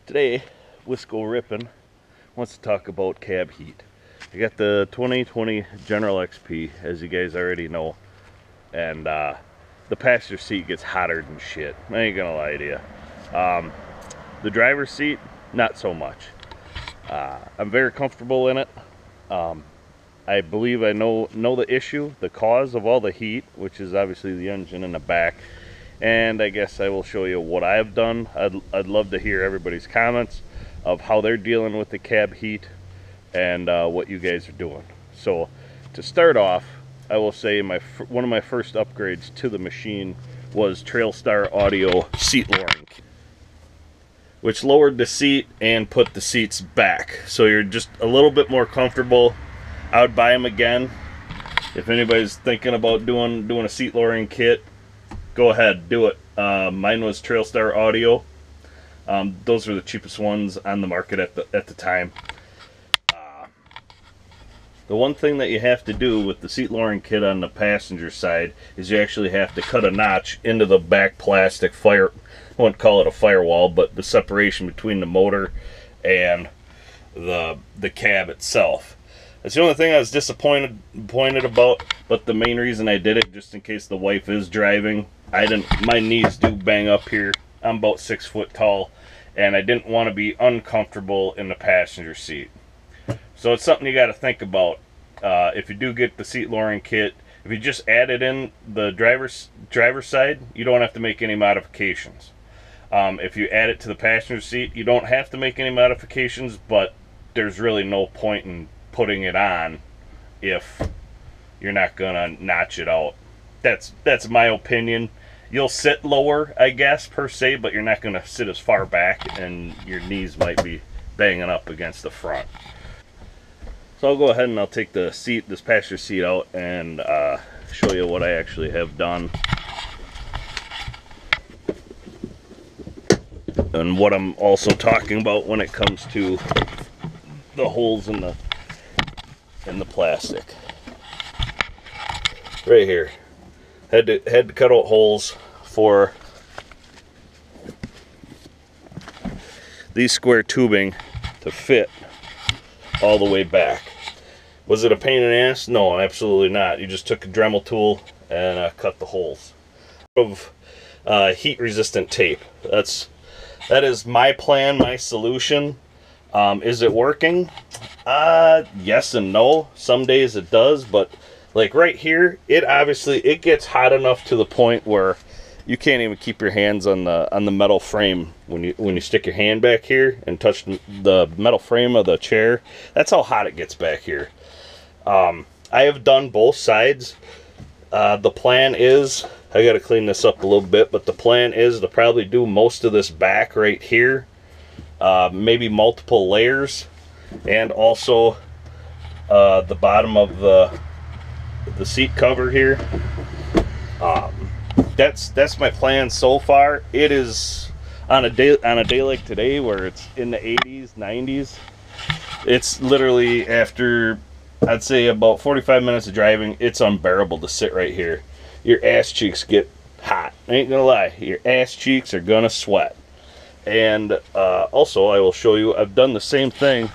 Today, Wisco Rippin' wants to talk about cab heat. I got the 2020 General XP, as you guys already know, and the passenger seat gets hotter than shit. I ain't gonna lie to you. The driver's seat, not so much. I'm very comfortable in it. I believe I know the issue, the cause of all the heat, which is obviously the engine in the back. And I guess I will show you what I've done. I'd love to hear everybody's comments of how they're dealing with the cab heat and what you guys are doing. So to start off, I will say one of my first upgrades to the machine was Trailstar Audio seat lowering, which lowered the seat and put the seats back, so you're just a little bit more comfortable. I would buy them again. If anybody's thinking about doing a seat lowering kit, go ahead, do it. Mine was Trailstar Audio. Those were the cheapest ones on the market at the time. The one thing that you have to do with the seat lowering kit on the passenger side is you actually have to cut a notch into the back plastic I wouldn't call it a firewall, but the separation between the motor and the cab itself. That's the only thing I was disappointed about, but the main reason I did it, just in case the wife is driving, my knees do bang up here. I'm about 6 foot tall, and I didn't want to be uncomfortable in the passenger seat. So it's something you got to think about. If you do get the seat lowering kit, if you just add it in the driver's side, you don't have to make any modifications. If you add it to the passenger seat, you don't have to make any modifications, but there's really no point in putting it on if you're not gonna notch it out. That's my opinion. You'll sit lower, I guess, per se, but you're not gonna sit as far back, and your knees might be banging up against the front. So I'll go ahead and I'll take this passenger seat out and show you what I actually have done and what I'm also talking about when it comes to the holes in the plastic. Right here, had to cut out holes for these square tubing to fit all the way back. Was it a pain in the ass? No, absolutely not. You just took a Dremel tool and cut the holes. Of heat resistant tape. That is my plan, my solution. Is it working? Yes and no. Some days it does, but like right here, it gets hot enough to the point where you can't even keep your hands on the metal frame when you stick your hand back here and touch the metal frame of the chair. That's how hot it gets back here. I have done both sides. The plan is, I got to clean this up a little bit, but the plan is to probably do most of this back right here. Maybe multiple layers, and also the bottom of the seat cover here. That's my plan so far. It is on a day like today where it's in the 80s, 90s. It's literally, after I'd say about 45 minutes of driving, it's unbearable to sit right here. Your ass cheeks get hot. I ain't gonna lie, your ass cheeks are gonna sweat. And also, I will show you, I've done the same thing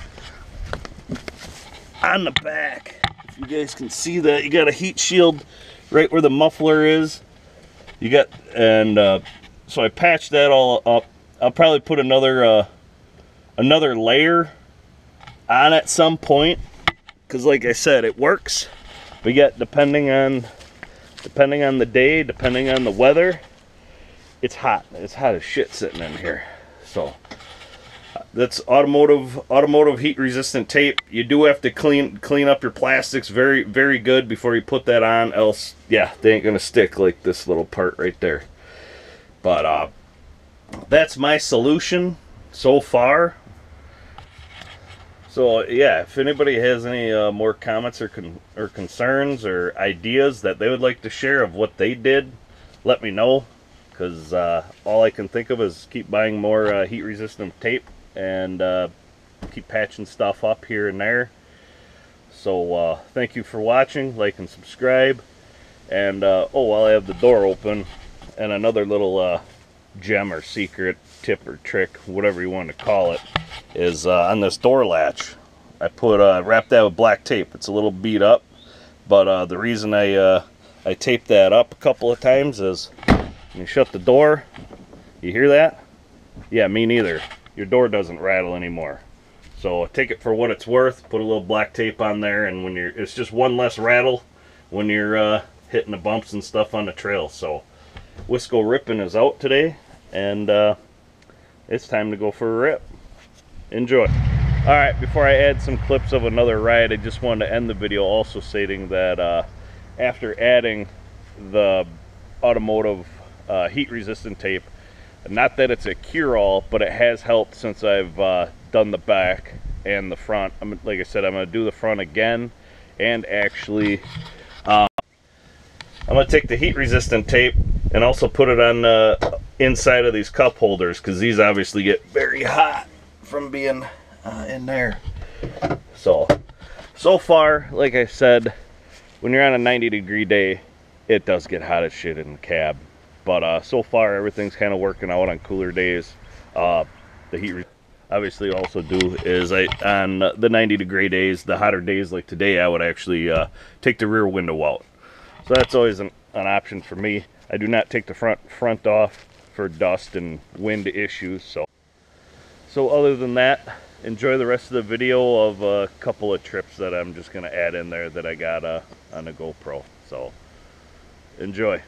on the back. If you guys can see that, you got a heat shield right where the muffler is. So I patched that all up. I'll probably put another layer on at some point, because like I said, it works. We got, depending on the day, depending on the weather, it's hot. It's hot as shit sitting in here. So that's automotive heat resistant tape. You do have to clean up your plastics very, very good before you put that on, else yeah, they ain't gonna stick like this little part right there. But that's my solution so far. So yeah, if anybody has any more comments or concerns or ideas that they would like to share of what they did, let me know. Because all I can think of is keep buying more heat resistant tape and keep patching stuff up here and there. So thank you for watching, like and subscribe. And oh, while I have the door open, and another little gem or secret tip or trick, whatever you want to call it, is on this door latch. I put wrapped that with black tape. It's a little beat up, but the reason I taped that up a couple of times is when you shut the door, you hear that? Yeah, me neither. Your door doesn't rattle anymore. So take it for what it's worth. Put a little black tape on there, and when it's just one less rattle when you're hitting the bumps and stuff on the trail. So Wisco ripping is out today, and it's time to go for a rip. Enjoy. Alright, before I add some clips of another ride, I just wanted to end the video also stating that after adding the automotive heat resistant tape, not that it's a cure-all, but it has helped since I've done the back and the front. Like I said, I'm going to do the front again, and actually I'm going to take the heat resistant tape and also put it on the inside of these cup holders, because these obviously get very hot from being in there. So far, like I said, when you're on a 90-degree day, it does get hot as shit in the cab. But so far, everything's kind of working out on cooler days. The heat obviously also do is on the 90-degree days, the hotter days like today, I would actually take the rear window out. So that's always an option for me. I do not take the front off for dust and wind issues. So other than that, enjoy the rest of the video of a couple of trips that I'm just going to add in there that I got on the GoPro. So enjoy.